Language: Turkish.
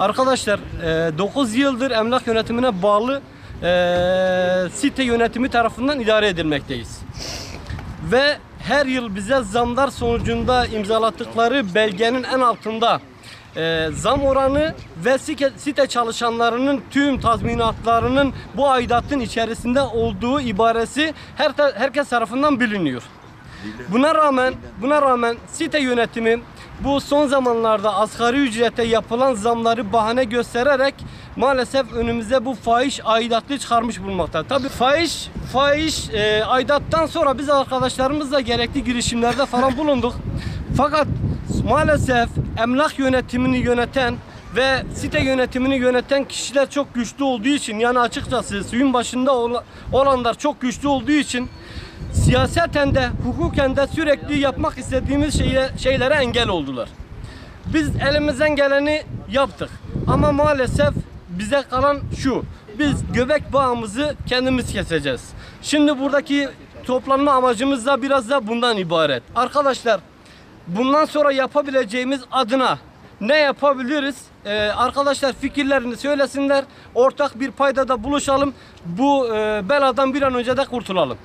Arkadaşlar 9 yıldır emlak yönetimine bağlı site yönetimi tarafından idare edilmekteyiz. Ve her yıl bize zamlar sonucunda imzalattıkları belgenin en altında zam oranı ve site çalışanlarının tüm tazminatlarının bu aidatın içerisinde olduğu ibaresi herkes tarafından biliniyor. Buna rağmen site yönetimi bu son zamanlarda asgari ücrete yapılan zamları bahane göstererek maalesef önümüze bu fahiş aidatlı çıkarmış bulunmakta. Tabii fahiş aidattan sonra biz arkadaşlarımızla gerekli girişimlerde falan bulunduk. Fakat maalesef emlak yönetimini yöneten ve site yönetimini yöneten kişiler çok güçlü olduğu için, yani açıkçası suyun başında olanlar çok güçlü olduğu için siyaseten de hukuken de sürekli yapmak istediğimiz şeylere engel oldular. Biz elimizden geleni yaptık ama maalesef bize kalan şu: biz göbek bağımızı kendimiz keseceğiz. Şimdi buradaki toplanma amacımız da biraz da bundan ibaret. Arkadaşlar, bundan sonra yapabileceğimiz adına ne yapabiliriz? Arkadaşlar fikirlerini söylesinler. Ortak bir paydada buluşalım. Bu beladan bir an önce de kurtulalım.